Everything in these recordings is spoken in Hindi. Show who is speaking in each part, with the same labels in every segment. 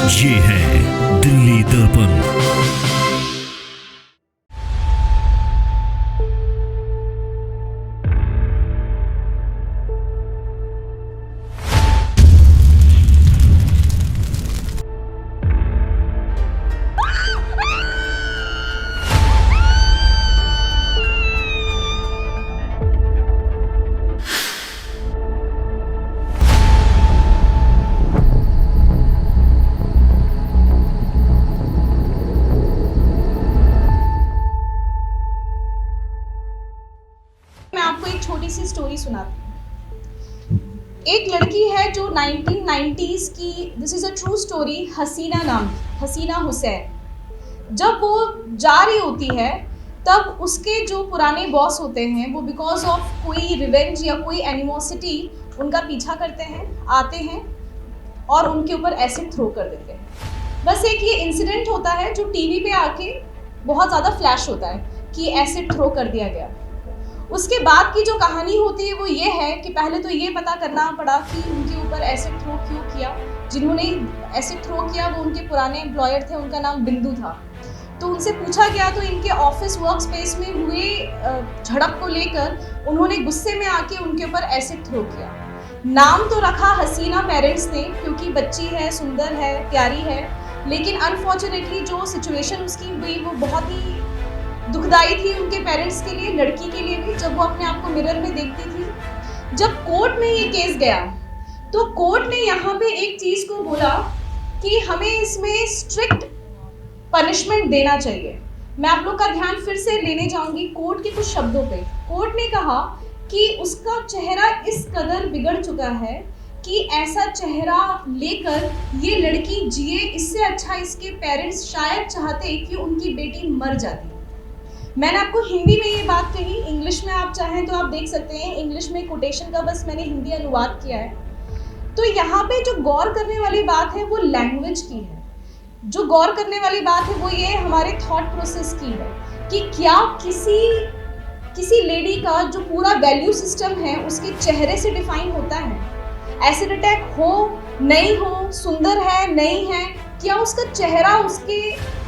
Speaker 1: ये है दिल्ली दर्पण।
Speaker 2: छोटी सी स्टोरी सुनाती हूँ। एक लड़की है जो 1990s की, this is a true story, Hasina Hussain. जब वो जा रही होती है तब उसके जो पुराने बॉस होते हैं वो बिकॉज ऑफ कोई रिवेंज या कोई एनिमोसिटी उनका पीछा करते हैं, आते हैं और उनके ऊपर एसिड थ्रो कर देते हैं। बस एक ये इंसिडेंट होता है जो टीवी पे आके बहुत ज़्यादा फ्लैश होता है कि एसिड थ्रो कर दिया गया। उसके बाद की जो कहानी होती है वो ये है कि पहले तो ये पता करना पड़ा कि उनके ऊपर एसिड थ्रो क्यों किया। जिन्होंने एसिड थ्रो किया वो उनके पुराने एम्प्लॉयर थे, उनका नाम बिंदु था। तो उनसे पूछा गया तो इनके ऑफिस वर्क स्पेस में हुए झड़प को लेकर उन्होंने गुस्से में आके उनके ऊपर एसिड थ्रो किया। नाम तो रखा हसीना पेरेंट्स ने क्योंकि बच्ची है, सुंदर है, प्यारी है, लेकिन अनफॉर्चुनेटली जो सिचुएशन उसकी हुई वो बहुत ही दुखदाई थी उनके पेरेंट्स के लिए, लड़की के लिए भी, जब वो अपने आप को मिरर में देखती थी। जब कोर्ट में ये केस गया तो कोर्ट ने यहाँ पे एक चीज को बोला कि हमें इसमें स्ट्रिक्ट पनिशमेंट देना चाहिए। मैं आप लोग का ध्यान फिर से लेने जाऊंगी कोर्ट के कुछ शब्दों पे। कोर्ट ने कहा कि उसका चेहरा इस कदर बिगड़ चुका है कि ऐसा चेहरा लेकर ये लड़की जिए, इससे अच्छा इसके पेरेंट्स शायद चाहते कि उनकी बेटी मर जाती। मैंने आपको हिंदी में ये बात कही, इंग्लिश में आप चाहें तो आप देख सकते हैं। इंग्लिश में कोटेशन का बस मैंने हिंदी अनुवाद किया है। तो यहाँ पे जो गौर करने वाली बात है वो लैंग्वेज की है। जो गौर करने वाली बात है वो ये हमारे थॉट प्रोसेस की है कि क्या किसी लेडी का जो पूरा वैल्यू सिस्टम है उसके चेहरे से डिफाइन होता है। एसिड अटैक हो नहीं हो, सुंदर है नहीं है, क्या उसका चेहरा उसके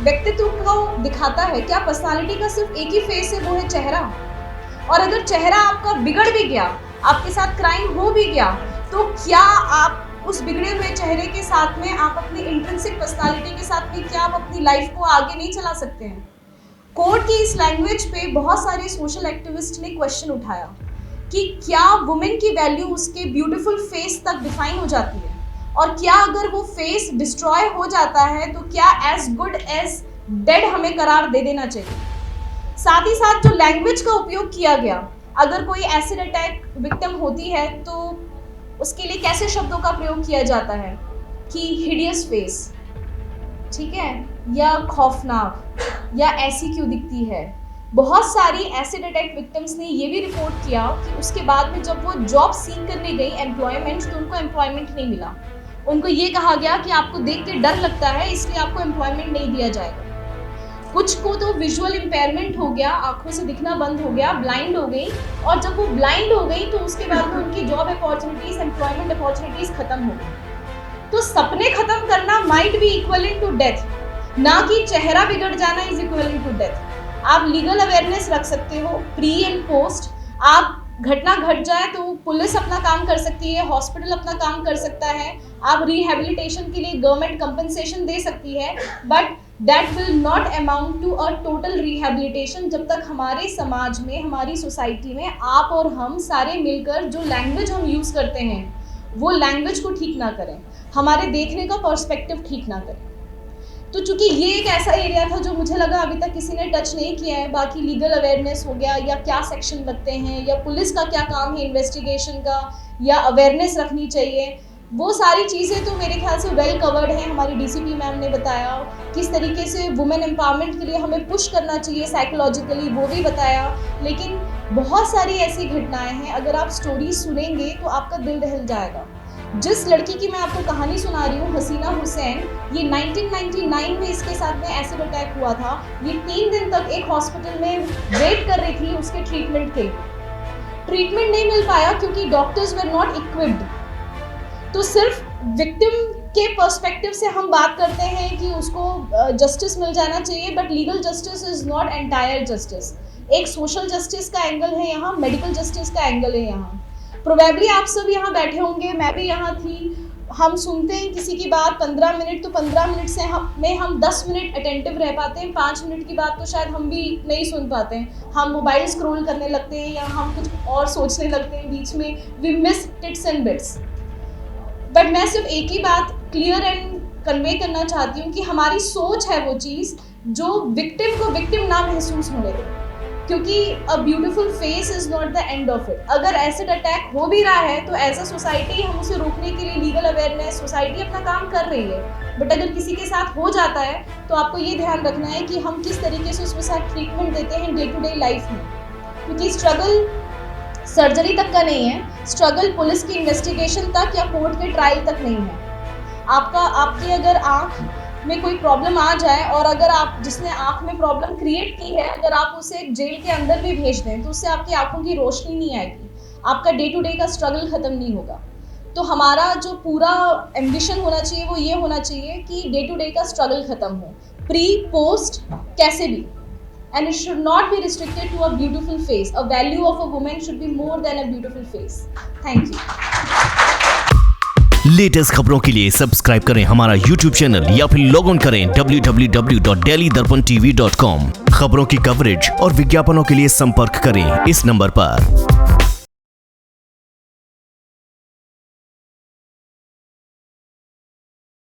Speaker 2: व्यक्तित्व को दिखाता है? क्या पर्सनालिटी का सिर्फ एक ही फेस है, वो है चेहरा? और अगर चेहरा आपका बिगड़ भी गया, आपके साथ क्राइम हो भी गया, तो क्या आप उस बिगड़े हुए चेहरे के साथ में आप अपनी इंट्रिंसिक पर्सनालिटी के साथ में क्या आप अपनी लाइफ को आगे नहीं चला सकते हैं? कोर्ट की इस लैंग्वेज पे बहुत सारे सोशल एक्टिविस्ट ने क्वेश्चन उठाया कि क्या वुमेन की वैल्यू उसके ब्यूटीफुल फेस तक डिफाइन हो जाती है, और क्या अगर वो फेस डिस्ट्रॉय हो जाता है तो क्या एज गुड एज डेड हमें करार दे देना चाहिए? साथ ही साथ जो लैंग्वेज का उपयोग किया गया, अगर कोई एसिड अटैक विक्टिम होती है तो उसके लिए कैसे शब्दों का प्रयोग किया जाता है कि हिडियस फेस, ठीक है, या खौफनाक, या ऐसी क्यों दिखती है। बहुत सारी एसिड अटैक विक्टिम्स ने ये भी रिपोर्ट किया कि उसके बाद में जब वो जॉब सीक करने गई एम्प्लॉयमेंट, तो उनको एम्प्लॉयमेंट नहीं मिला। उनको ये कहा गया कि आपको देख के डर लगता है इसलिए आपको एम्प्लॉयमेंट नहीं दिया जाएगा। कुछ को तो विजुअल इम्पेयरमेंट हो गया, आंखों से दिखना बंद हो गया, ब्लाइंड हो गई, और जब वो ब्लाइंड हो गई तो उसके बाद में उनकी जॉब अपॉर्चुनिटीज, एम्प्लॉयमेंट अपॉर्चुनिटीज खत्म हो गई। तो सपने खत्म करना might be equivalent to death, ना कि चेहरा बिगड़ जाना इज इक्वलेंट टू डेथ। आप लीगल अवेयरनेस रख सकते हो प्री एंड पोस्ट। आप घटना घट जाए तो पुलिस अपना काम कर सकती है, हॉस्पिटल अपना काम कर सकता है, आप रिहेबिलिटेशन के लिए गवर्नमेंट कंपनसेशन दे सकती है, but that will not amount to a total rehabilitation जब तक हमारे समाज में, हमारी सोसाइटी में आप और हम सारे मिलकर जो लैंग्वेज हम यूज़ करते हैं वो लैंग्वेज को ठीक ना करें, हमारे देखने का पर्सपेक्टिव ठीक ना करें। तो चूंकि ये एक ऐसा एरिया था जो मुझे लगा अभी तक किसी ने टच नहीं किया है, बाकी लीगल अवेयरनेस हो गया, या क्या सेक्शन लगते हैं, या पुलिस का क्या काम है इन्वेस्टिगेशन का, या अवेयरनेस रखनी चाहिए, वो सारी चीज़ें तो मेरे ख्याल से वेल कवर्ड हैं। हमारी डीसीपी मैम ने बताया किस तरीके से वुमेन एम्पावरमेंट के लिए हमें पुश करना चाहिए साइकोलॉजिकली, वो भी बताया। लेकिन बहुत सारी ऐसी घटनाएं हैं, अगर आप स्टोरी सुनेंगे तो आपका दिल दहल जाएगा। जिस लड़की की मैं आपको कहानी सुना रही हूँ, हसीना हुसैन, ये 1999 में इसके साथ में एसिड अटैक हुआ था। ये 3 दिन तक एक हॉस्पिटल में वेट कर रही थी उसके ट्रीटमेंट के। ट्रीटमेंट नहीं मिल पाया क्योंकि डॉक्टर्स वर नॉट इक्विप्ड। तो सिर्फ विक्टिम के पर्सपेक्टिव से हम बात करते हैं कि उसको जस्टिस मिल जाना चाहिए, but legal justice is not entire justice. एक सोशल जस्टिस का एंगल है यहाँ, मेडिकल जस्टिस का एंगल है यहाँ। प्रोबेबली आप सब यहाँ बैठे होंगे, मैं भी यहाँ थी, हम सुनते हैं किसी की बात 15 मिनट, तो 15 मिनट से हम 10 मिनट अटेंटिव रह पाते हैं, 5 मिनट की बात तो शायद हम भी नहीं सुन पाते हैं, हम मोबाइल स्क्रॉल करने लगते हैं या हम कुछ और सोचने लगते हैं बीच में, we miss tits and bits. But मैं सिर्फ एक ही बात क्लियर एंड कन्वे करना चाहती हूँ कि हमारी सोच है वो चीज़ जो विक्टिम को विक्टिम ना महसूस होने दे, क्योंकि a beautiful face is not the end of it. अगर एसिड अटैक हो भी रहा है तो एज अ सोसाइटी हम उसे रोकने के लिए लीगल अवेयरनेस, सोसाइटी अपना काम कर रही है। बट अगर किसी के साथ हो जाता है तो आपको ये ध्यान रखना है कि हम किस तरीके से उसके साथ ट्रीटमेंट देते हैं डे टू डे लाइफ में, क्योंकि स्ट्रगल सर्जरी तक का नहीं है, स्ट्रगल पुलिस की इन्वेस्टिगेशन तक या कोर्ट के ट्रायल तक नहीं है। आपकी अगर आँख में कोई प्रॉब्लम आ जाए और अगर आप जिसने आँख में प्रॉब्लम क्रिएट की है अगर आप उसे जेल के अंदर भी भेज दें तो उससे आपकी आँखों की रोशनी नहीं आएगी, आपका डे टू डे का स्ट्रगल ख़त्म नहीं होगा। तो हमारा जो पूरा एम्बिशन होना चाहिए वो ये होना चाहिए कि डे टू डे का स्ट्रगल ख़त्म हो, प्री पोस्ट कैसे भी। And it should not be restricted to a beautiful face. A value of a woman should be more than a beautiful face. Thank you.
Speaker 1: Latest खबरों के लिए सब्सक्राइब करें हमारा यूट्यूब चैनल या फिर लॉग ऑन करें www.delhidarpantv.com। खबरों की कवरेज और विज्ञापनों के लिए संपर्क करें इस नंबर पर।